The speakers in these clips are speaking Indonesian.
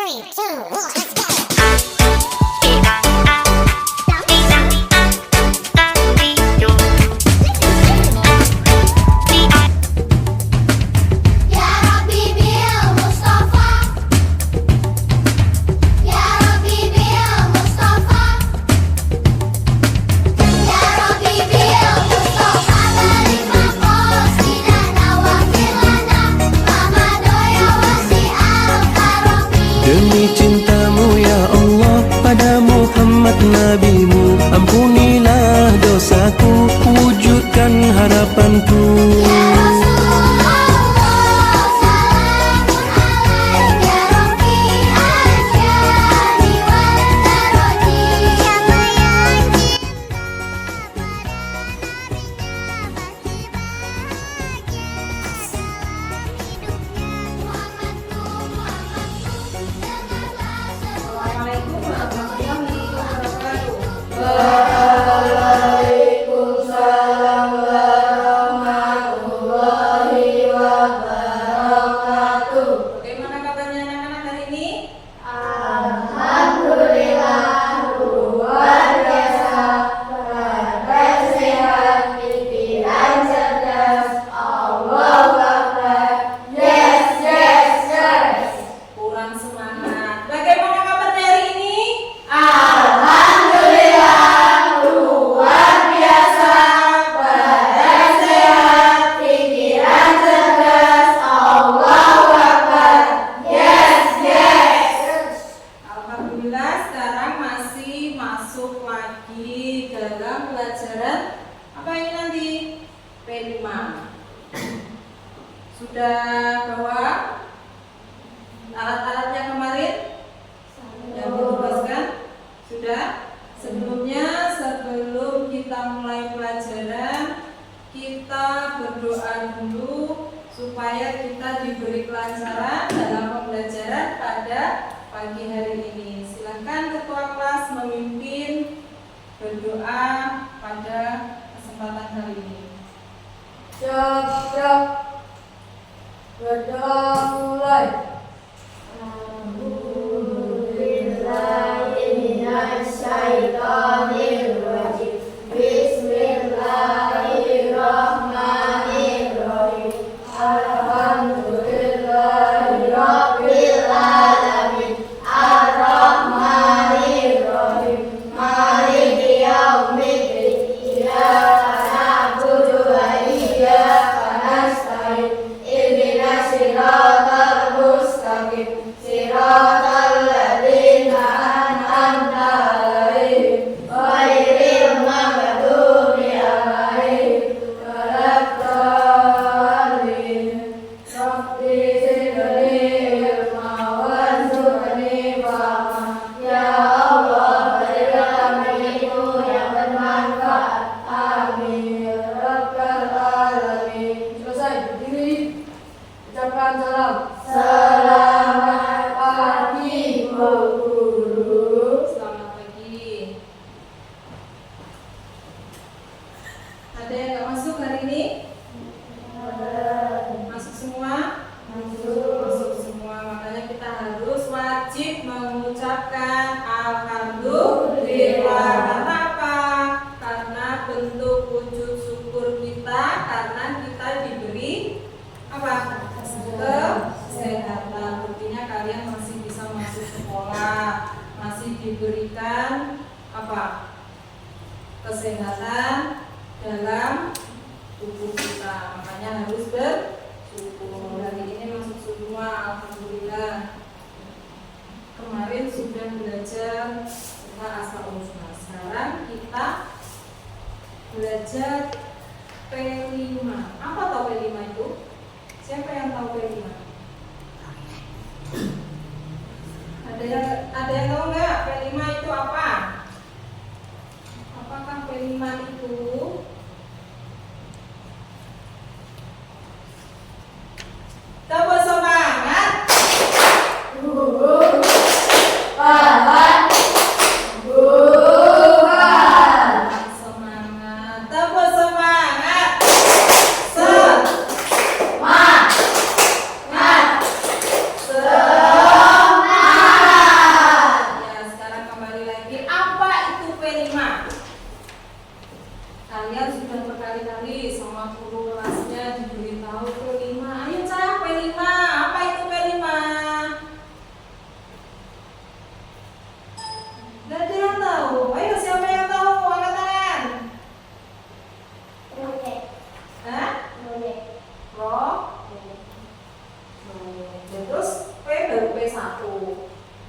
3, 2, 1, let's go. Demi cintamu ya Allah pada Muhammad Nabimu, ampunilah dosaku, wujudkan harapanku. Ya Rasulullah, salamun alaik ya Rabbi al-Jani wal Daraji. Siapa yang cinta Bagaimana kabarnya anak-anak hari ini? Alhamdulillah luar biasa, pada sehat, pikiran cerdas, Allahu Akbar. Yes, yes, yes. Kurang semangat. Bagaimana kabarnya hari ini? Alhamdulillah luar biasa, pada sehat, pikiran cerdas, Allahu Akbar. Yes, yes. Alhamdulillah sekarang masih masuk lagi dalam pelajaran apa ini nanti? P5. Sudah bawa alat-alatnya kemarin? Yang ditugaskan? Sudah? Sebelumnya, sebelum kita mulai pelajaran, kita berdoa dulu supaya kita diberi kelancaran dalam pembelajaran pada pagi hari ini. Silakan ketua kelas memimpin berdoa pada kesempatan hari ini. Siap. Berdoa mulai. A'udzubillahiminasyaitonirrajim. Bismillahirrahmanirrahim. Alhamdulillahirabbil alamin. Ar-Rahmanirrahim. Maliki yaumiddin. Iyyaka na'budu wa iyyaka nasta'in. Ihdinas siratal mustaqim. Siratal ladzina an'amta 'alaihim ghairil maghdubi 'alaihim waladdallin. Rabbi zidni ilma warzuqni fahma. Ya Allah, berikan ilmu yang bermanfaat. Amin ya rabbal alamin. Selesai berdiri, ucapkan salam. Selamat pagi Bu Guru. Selamat pagi. Ada yang nggak masuk hari ini? Masuk semua? Masuk semua. Makanya kita harus wajib mengucapkan alhamdulillah. Karena apa? Karena bentuk wujud syukur kita karena kita diberi apa? Kesehatan. Buktinya kalian masih bisa masuk sekolah, masih diberikan apa? Kesehatan dalam tubuh kita. Makanya harus bersyukur. Hari ini masuk semua, alhamdulillah. Kemarin sudah belajar tentang asmaul husna. Sekarang kita belajar P5. Apa tahu P5 itu? Siapa yang tahu P5? Ada yang tahu nggak P5 itu apa? Apakah P5 itu? Coba semangat. Pahat Tuhan. Semangat. Coba semangat. Semangat.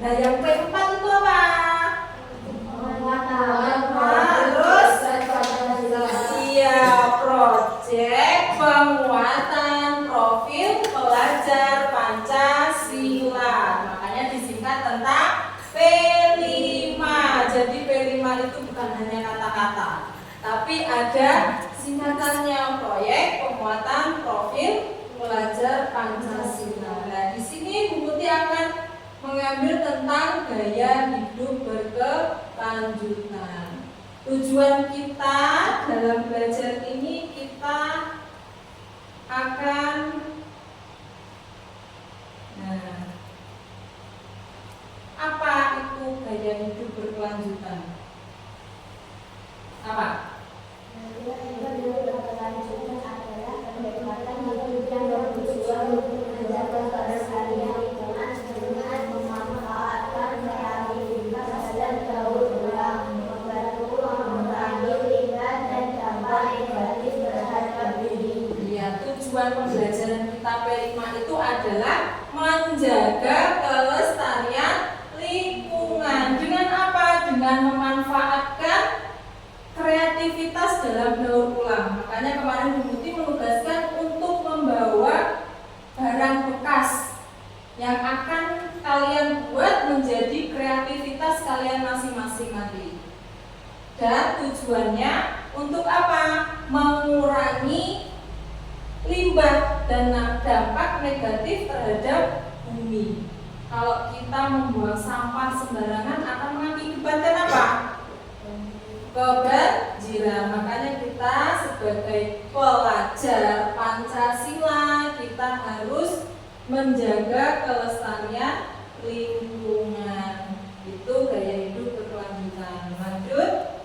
Nah, yang keempat itu apa? Terus iya, proyek penguatan profil pelajar Pancasila. Makanya disingkat tentang P5. Jadi P5 itu bukan hanya kata-kata, tapi ada singkatannya, proyek penguatan profil pelajar Pancasila. Nah, di sini Bu Muti akan mengambil tentang gaya hidup berkelanjutan. Tujuan kita dalam belajar ini, kita akan apa itu gaya hidup berkelanjutan? Apa? Tujuan pembelajaran kita P5 itu adalah menjaga kelestarian lingkungan. Dengan apa? Dengan memanfaatkan kreativitas dalam daur ulang. Makanya kemarin Bu Muti menugaskan untuk membawa barang bekas yang akan kalian buat menjadi kreativitas kalian masing-masing nanti. Dan tujuannya untuk apa? Mengurangi limbah dan dampak negatif terhadap bumi. Kalau kita membuang sampah sembarangan akan mengakibatkan apa? Kebanjiran. Makanya kita sebagai pelajar Pancasila, kita harus menjaga kelestarian lingkungan. Itu gaya hidup berkelanjutan. Lanjut.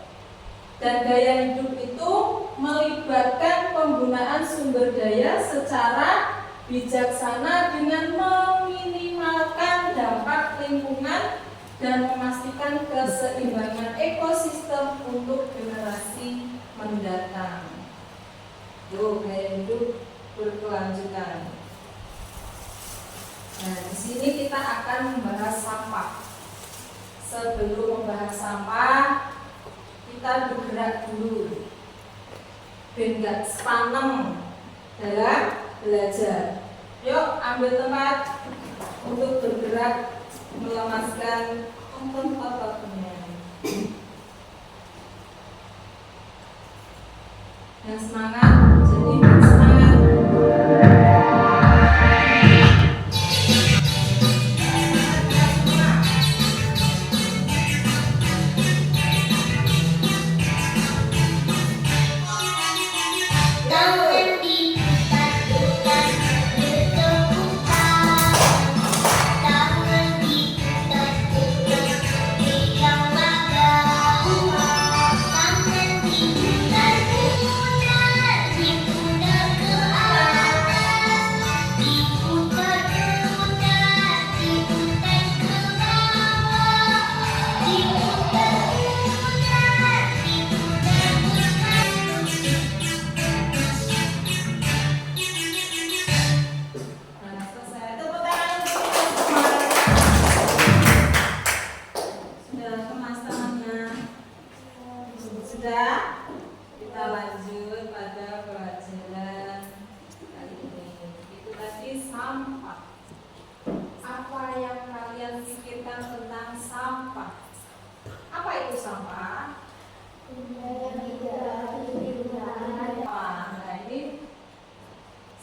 Dan gaya hidup itu melibatkan penggunaan sumber daya secara bijaksana dengan meminimalkan dampak lingkungan dan memastikan keseimbangan ekosistem untuk generasi mendatang. Itu gaya hidup berkelanjutan. Nah, di sini kita akan membahas sampah. Sebelum membahas sampah, kita bergerak dulu, ben gak sepanem dalam belajar. Yuk ambil tempat untuk bergerak melemaskan otot-ototnya. Dan semangat, jadi semangat.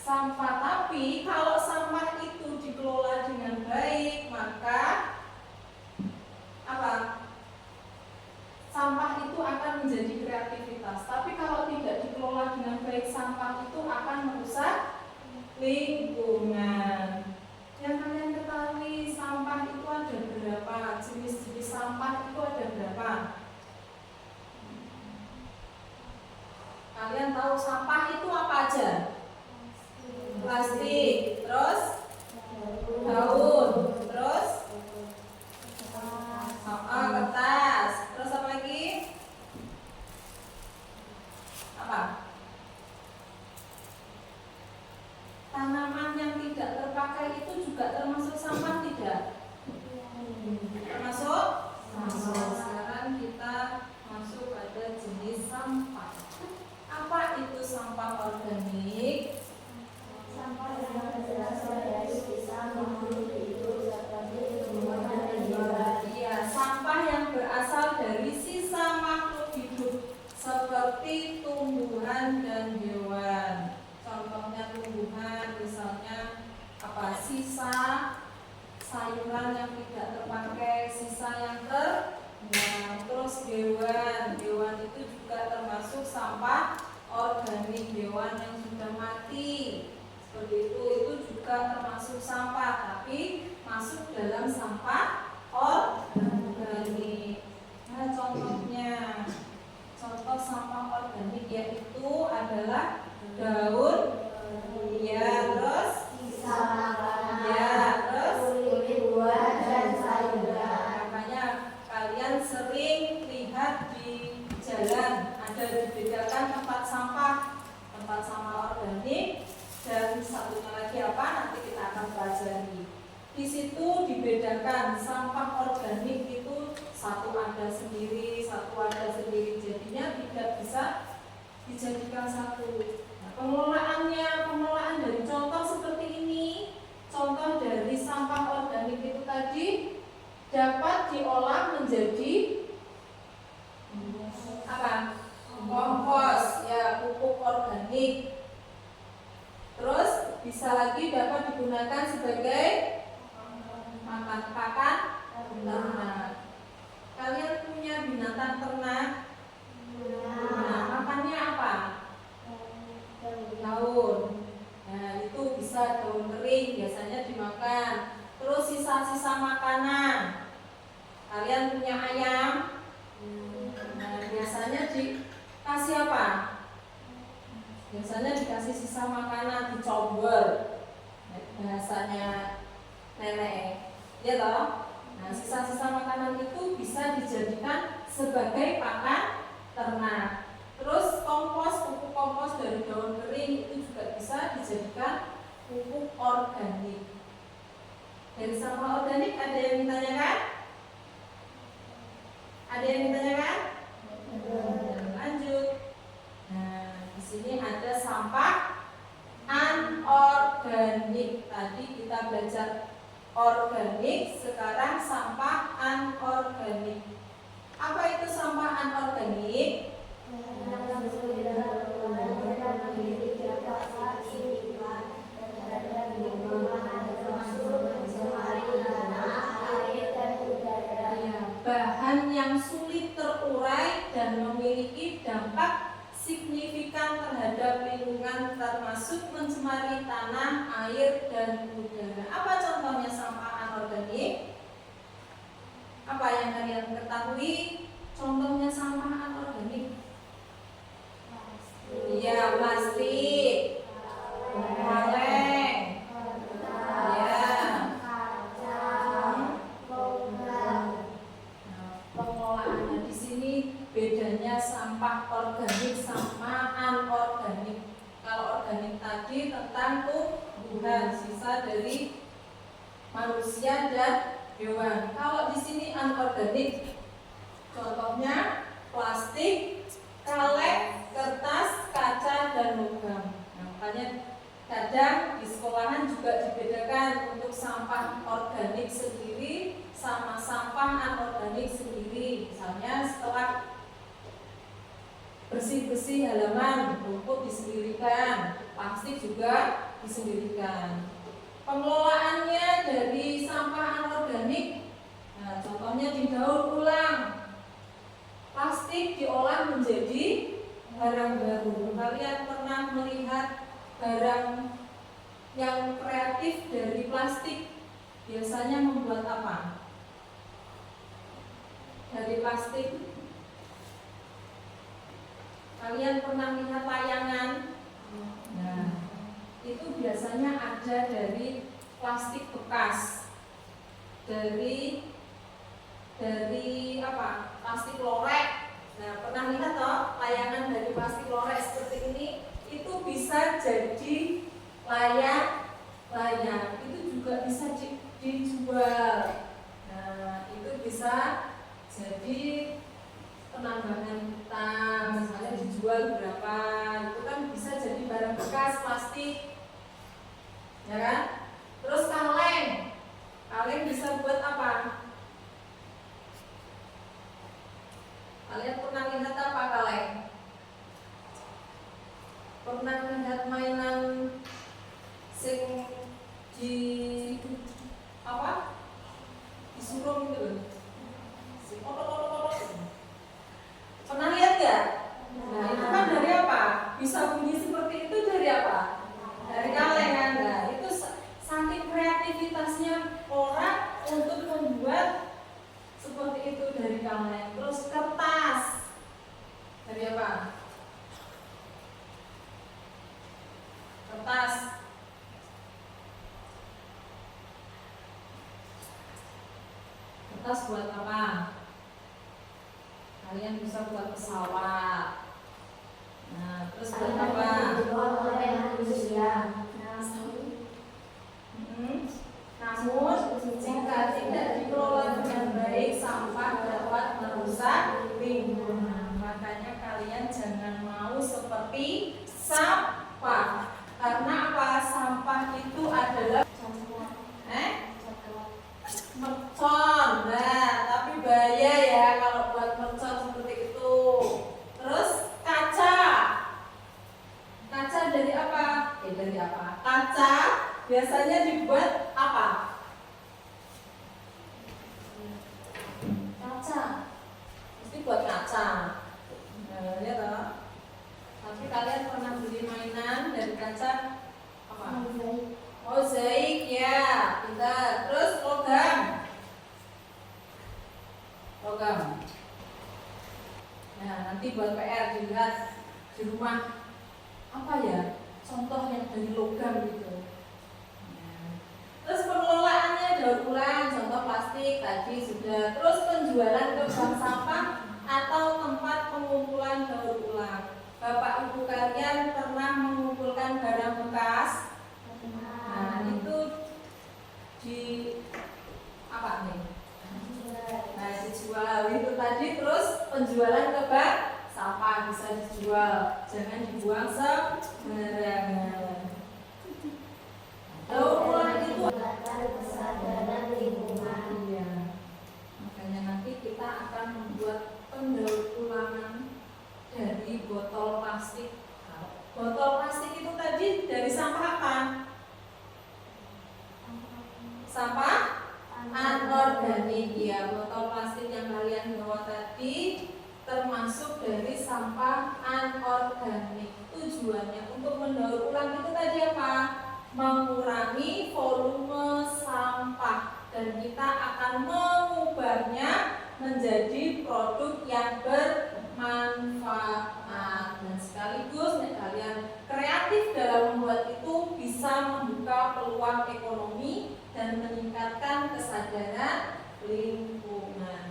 Sampah, tapi kalau sampah itu dikelola dengan baik, maka apa? Sampah itu akan menjadi kreativitas. Tapi kalau tidak dikelola dengan baik, sampah itu akan merusak lingkungan. Yang kalian ketahui, sampah itu ada berapa? Jenis-jenis sampah itu ada berapa? Kalian tahu sampah itu apa aja? Plastik, terus daun, terus kertas, terus apa lagi? Apa? Tanaman yang tidak terpakai itu juga termasuk sampah tidak? sayuran yang tidak terpakai, sisa yang terbuang. Terus hewan itu juga termasuk sampah organik, hewan yang sudah mati seperti itu juga termasuk sampah, tapi masuk dalam sampah organik. Nah, contoh sampah organik yaitu adalah daun, ya, terus Sisa makanan, ya, terus kulit buah dan sayuran. makanya kalian sering lihat di jalan ada dibedakan tempat sampah organik dan satunya lagi apa, nanti kita akan pelajari. Di situ dibedakan sampah organik itu satu ada sendiri, jadinya tidak bisa dijadikan satu. Nah, pengelolaan dari contoh seperti ini, contoh dari sampah organik itu tadi dapat diolah menjadi apa? Kompos, ya, pupuk organik. Terus bisa lagi dapat digunakan sebagai pakan ternak. Kalian punya binatang ternak? Nah, makannya apa? Daun. Nah, itu bisa daun kering, biasanya dimakan. Terus sisa-sisa makanan. Kalian punya ayam? Nah, biasanya dikasih apa? Biasanya dikasih sisa makanan, dicombor. Bahasanya nenek, ya toh? Nah, sisa-sisa makanan itu bisa dijadikan sebagai pakan ternak. Terus pupuk kompos dari daun kering itu juga bisa dijadikan pupuk organik. Dari sampah organik ada yang ditanyakan? Ada yang ditanyakan? Lanjut. Nah, di sini ada sampah anorganik. Tadi kita belajar organik, sekarang sampah anorganik. Apa itu sampah anorganik? Bahan yang sulit terurai dan memiliki dampak signifikan terhadap lingkungan, termasuk mencemari tanah, air, dan udara. Apa contohnya sampah anorganik? Apa yang kalian ketahui contohnya sampah anorganik? Iya, plastik, kaleng, ya. Pengelolaannya di sini bedanya sampah organik sama anorganik. Kalau organik tadi tentang tumbuhan, sisa dari manusia dan hewan. Kalau di sini anorganik, contohnya plastik, kaleng, kertas, kaca, dan logam. Nah, makanya kadang di sekolahan juga dibedakan untuk sampah organik sendiri sama sampah anorganik sendiri. Misalnya setelah bersih-bersih halaman, rumput disendirikan, plastik juga disendirikan. Pengelolaannya dari sampah anorganik, nah, contohnya didaur ulang. Plastik diolah menjadi barang baru. Kalian pernah melihat barang yang kreatif dari plastik? Biasanya membuat apa? Dari plastik. Kalian pernah lihat layangan? Nah, itu biasanya ada dari plastik bekas. Dari apa? Plastik lorek. Nah, pernah lihat toh layangan dari plastik lorek seperti ini? Itu bisa jadi layang. Itu juga bisa dijual. Nah, itu bisa jadi penambangan kita, misalnya dijual berapa, itu kan bisa jadi barang bekas plastik, ya kan? Terus kaleng bisa buat apa? Kalian pernah lihat apa kaleng? Pernah lihat mainan sing di apa? orang untuk membuat seperti itu dari kaleng. Terus kertas dari apa? Kertas. Kertas buat apa? Kalian bisa buat pesawat. Nah, terus buat apa? Namun jika tidak dikelola dengan baik, sampah dapat merusak lingkungan. Makanya kalian jangan mau seperti sampah. Karena apa? Sampah itu adalah mercon. Nah, tapi bahaya ya kalau buat mercon seperti itu. Terus kaca. Kaca dari apa? Dari apa? Kaca biasanya dibuat apa? Kaca. Mesti buat kaca. Nah, lihat toh. Tapi kalian pernah beli mainan dari kaca apa? Mozaik ya, pintar. Terus logam. Logam. Nah, nanti buat PR dilihat di rumah apa ya? Contoh yang dari logam gitu. Nah, terus pengelolaannya daur ulang, contoh plastik tadi sudah. Terus penjualan ke bank sampah atau tempat pengumpulan daur ulang. Bapak Ibu kalian pernah mengumpulkan barang bekas? Nah, itu di apa nih? Nah, dijual itu tadi. Terus penjualan ke bank sampah bisa dijual, jangan dibuang sembarangan. Daur ulang itu kesadaran lingkungan. iya. Makanya nanti kita akan membuat pendaur ulangan dari botol plastik. Botol plastik itu tadi dari sampah apa? Sampah anorganik ya. Botol plastik yang kalian bawa tadi termasuk dari sampah anorganik. Tujuannya untuk mendaur ulang itu tadi apa? Mengurangi volume sampah, dan kita akan mengubahnya menjadi produk yang bermanfaat. Dan sekaligus kalian kreatif dalam membuat itu bisa membuka peluang ekonomi dan meningkatkan kesadaran lingkungan.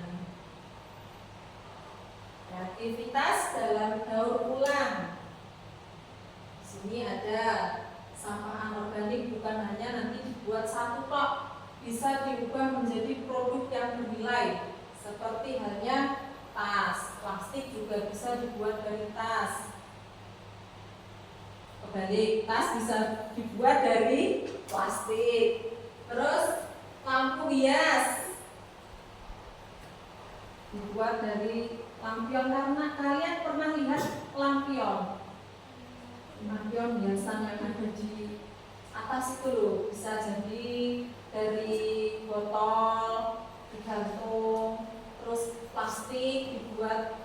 Kreativitas dalam daur ulang. Di sini ada sampah anorganik, bukan hanya nanti dibuat satu tok, bisa diubah menjadi produk yang bernilai. Seperti halnya tas, plastik juga bisa dibuat dari tas. Kebalik, tas bisa dibuat dari plastik. Terus lampu hias dibuat dari lampion, karena kalian pernah lihat lampion hiasan yang ada di atas itu loh, bisa jadi dari botol digantung, terus plastik dibuat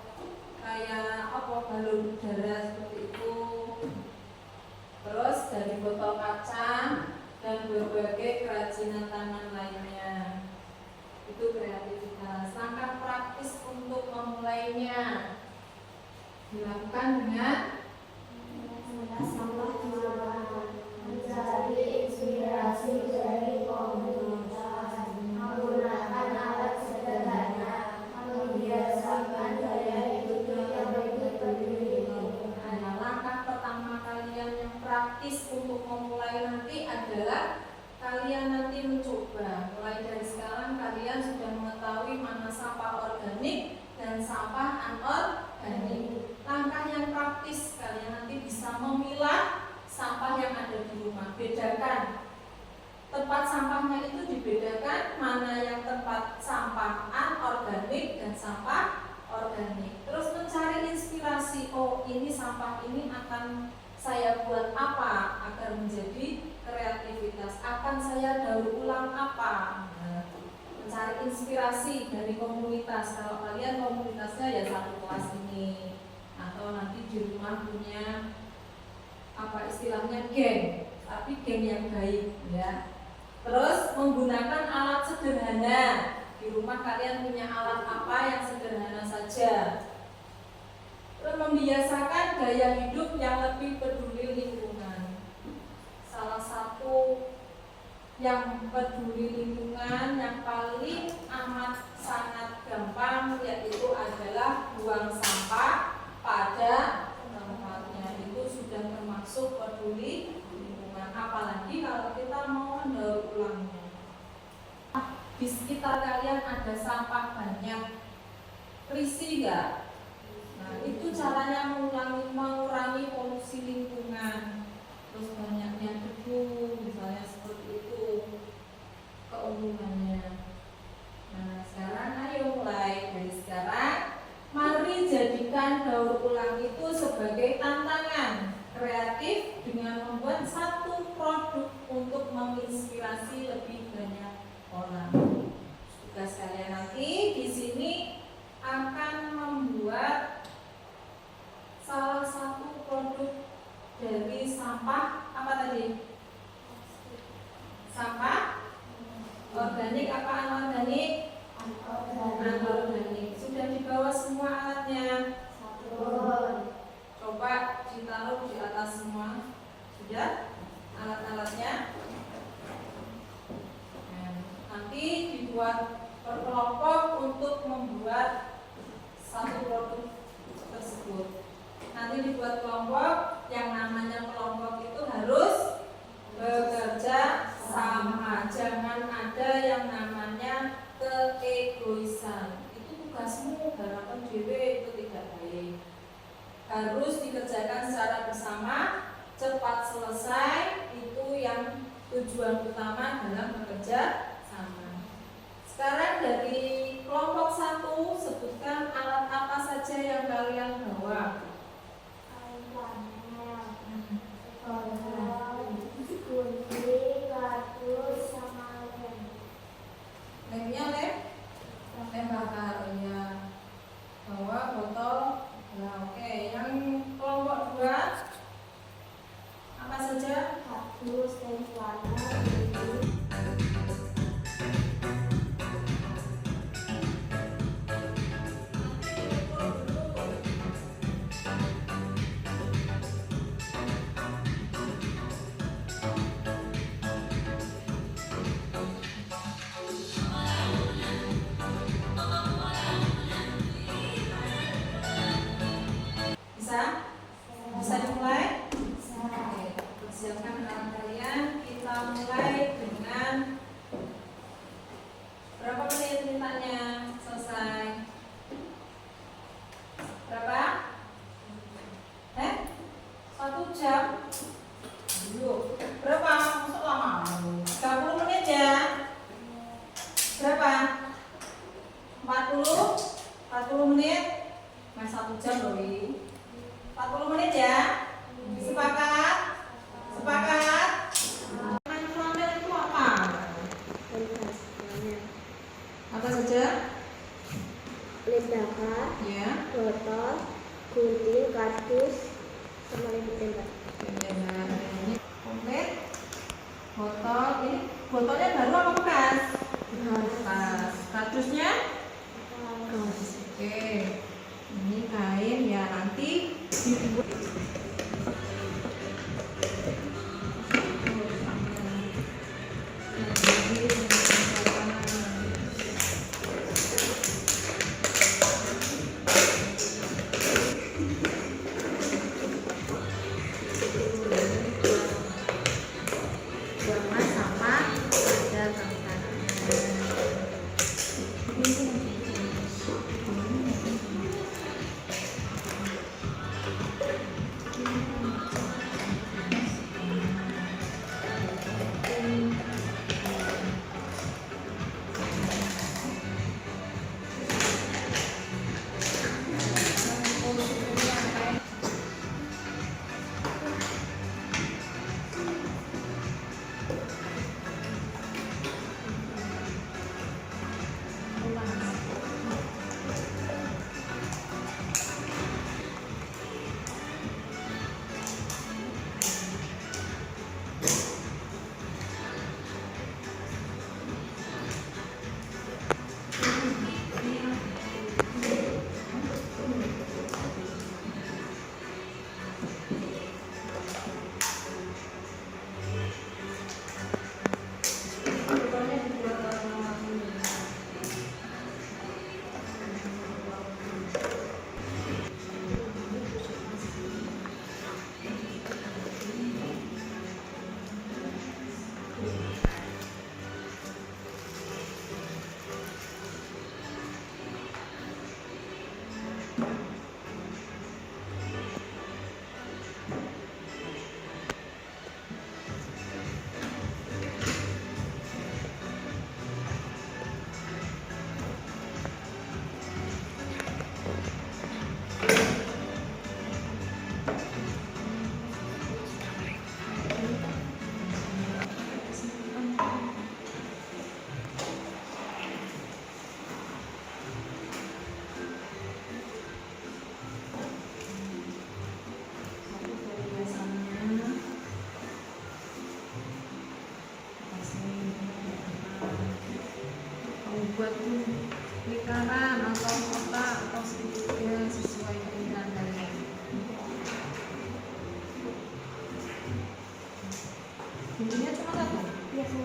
kayak apa, balon udara seperti itu, terus dari botol kaca dan berbagai kerajinan tangan lainnya. Itu kreativitas. Langkah praktis untuk memulainya dilakukan dengan Sampah mencari inspirasi dari komunitas, menggunakan alat sederhana, membiasakan gaya hidup yang lebih peduli lingkungan. Langkah pertama kalian yang praktis untuk memulai nanti adalah kalian nanti mencoba. Mulai dari sekarang kalian sudah mengetahui mana sampah organik dan sampah anorganik. Langkah yang praktis, kalian nanti bisa memilah sampah yang ada di rumah. Bedakan tempat sampahnya, itu dibedakan mana yang tempat sampah anorganik dan sampah organik. Terus mencari inspirasi, oh ini sampah ini akan saya buat apa agar menjadi kreativitas, akan saya daur ulang apa. Mencari inspirasi dari komunitas. Kalau kalian komunitasnya ya satu kelas ini, atau nanti di rumah punya apa istilahnya geng, tapi geng yang baik ya. Terus menggunakan alat sederhana. Di rumah kalian punya alat apa yang sederhana saja. Terus membiasakan gaya hidup yang lebih peduli lingkungan. Salah satu yang peduli lingkungan yang paling amat sangat gampang yaitu adalah buang sampah pada tempatnya. Itu sudah termasuk peduli lingkungan, apalagi kalau kita mau mendaur ulangnya. Di sekitar kalian ada sampah banyak, risih nggak? Nah, itu caranya mengurangi polusi lingkungan. Terus banyaknya debu, misalnya seperti itu keumumannya. Nah, sekarang ayo mulai dari sekarang, mari jadikan daur ulang itu sebagai tantangan kreatif dengan membuat satu produk untuk menginspirasi lebih banyak orang. Tugas kalian nanti di sini akan membuat salah satu produk dari sampah apa tadi? Sampah organik apa anorganik? Anorganik. Sudah dibawa semua alatnya? Coba ditaruh di atas semua. Sudah alat-alatnya? Nanti dibuat berkelompok untuk membuat satu produk tersebut. Nanti dibuat kelompok, yang namanya kelompok itu harus bekerja sama. Jangan ada yang namanya keegoisan. Itu tugasmu, garapan dewe itu tidak baik. Harus dikerjakan secara bersama, cepat selesai. Itu yang tujuan utama dalam bekerja sama. Sekarang dari kelompok 1, sebutkan alat apa saja yang kalian bawa. Gunting, kardus, sama lem. Lemnya lem bakar ya. Bawa botol. Nah, oke. Yang kelompok 2 apa saja? Kardus, dan warna, gunting. Bisa dimulai? Oke, persiapkan alat kalian. Kita mulai dengan berapa menit mintanya selesai? Berapa? 1 jam? Dulu. Berapa? Masuk lama? 30 menit ya? Berapa? 40 menit? Mas 1 jam loh ini. 40 menit ya? Sepakat? Sepakat? Flanel itu apa? Apa saja? Lem bakar, Ya. botol, gunting, kardus, sama lem tembak. Ini komplit. Botol ini botolnya baru apa bekas? Bekas. Kardusnya? Oke. Ini kain ya, nanti dibuat. Buangan sampah pada tempatnya. dibuat lingkaran atau kotak atau segitiga sesuai keinginan kalian. Intinya cuma satu. Iya, Bu.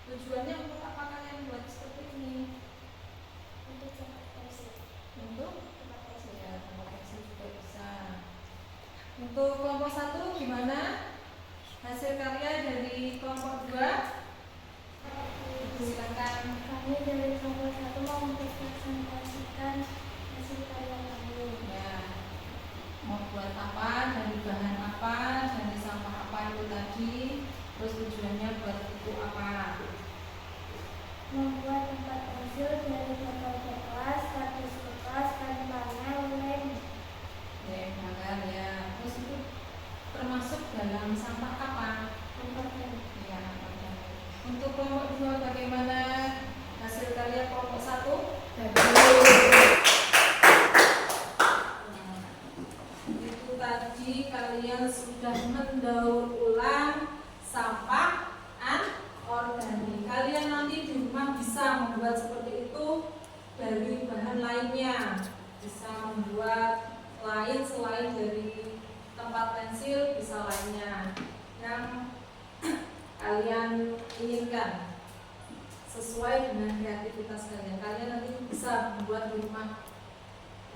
Tujuannya untuk apa kalian buat seperti ini? Untuk tempat pensil. Untuk Tempat pensil. ya, tempat pensil juga bisa. Untuk kelompok 1 gimana? Hasil karya dari kelompok 2? Silakan. Kami dari kelompok 1 mau mempresentasikan hasil karya kami. Ya. Mau buat apa? Dari bahan apa? Dari sampah apa itu tadi? Terus tujuannya buat itu apa? Membuat tempat pensil dari botol bekas, kardus bekas, kain panel, lem. Lem bakar ya. Terus itu termasuk dalam sampah apa? Tempat lem. Ya, organik. Untuk kelompok 2 bagaimana hasil karya kelompok 1? Itu tadi kalian sudah mendaur ulang sampah anorganik. Kalian nanti di rumah bisa membuat seperti itu dari bahan lainnya. Bisa membuat lain selain dari tempat pensil, bisa lainnya yang kalian inginkan sesuai dengan kreativitas kalian. Kalian nanti bisa membuat di rumah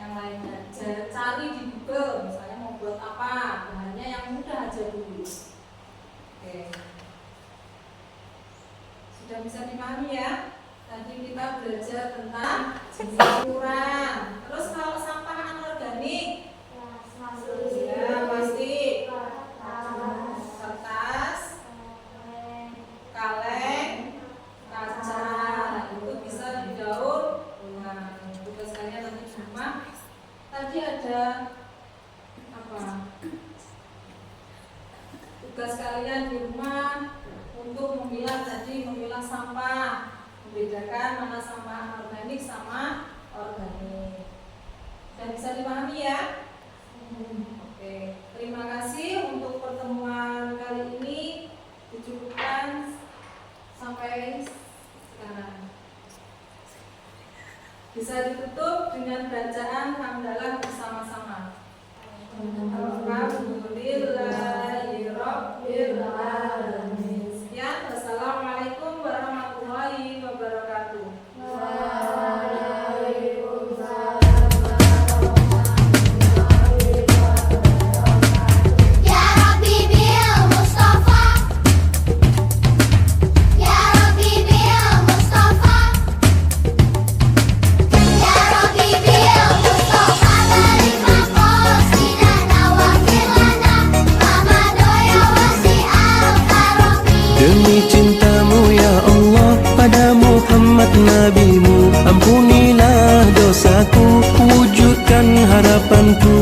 yang lainnya. Cari di Google, misalnya mau buat apa, bahannya yang mudah aja dulu. Oke. Sudah bisa dipahami ya? Tadi kita belajar tentang jenis ukuran. Terus kalau sampah anorganik, ya pasti kertas, kaleng, kaca, itu bisa didaur ulang. Tugas kalian nanti di rumah. Tadi ada apa? Tugas kalian di rumah untuk memilah sampah, membedakan mana sampah anorganik sama organik. Dan bisa dipahami ya? Oke, terima kasih untuk pertemuan kali ini. Dicukupkan sampai sekarang. Bisa ditutup dengan bacaan hamdalah bersama-sama. Alhamdulillahirabbil alamin. Sekian, wassalamualaikum warahmatullahi wabarakatuh. Waalaikumsalam warahmatullahi wabarakatuh. Demi cintamu ya Allah pada Muhammad nabimu, ampunilah dosaku, wujudkan harapanku.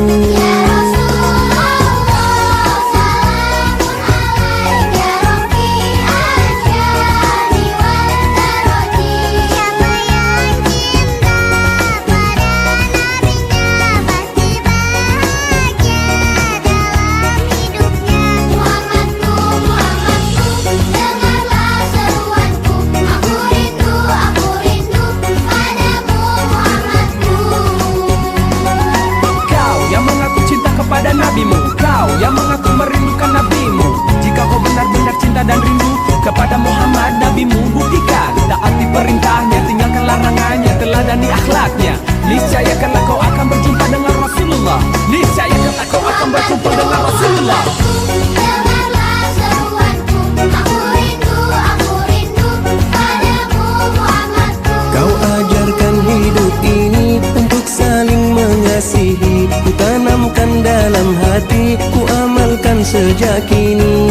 Kau yang mengaku merindukan nabimu, jika kau benar-benar cinta dan rindu kepada Muhammad nabimu, buktikan taati perintahnya, tinggalkan larangannya, teladani akhlaknya. Niscaya kelak kau akan berjumpa dengan Rasulullah. Niscaya kelak kau akan berjumpa dengan Rasulullah. Dengarlah seruanku, aku rindu padamu Muhammadku. Kau ajarkan hidup ini untuk saling mengasihi, ku tanamkan dalam hati, ku amalkan sejak kini.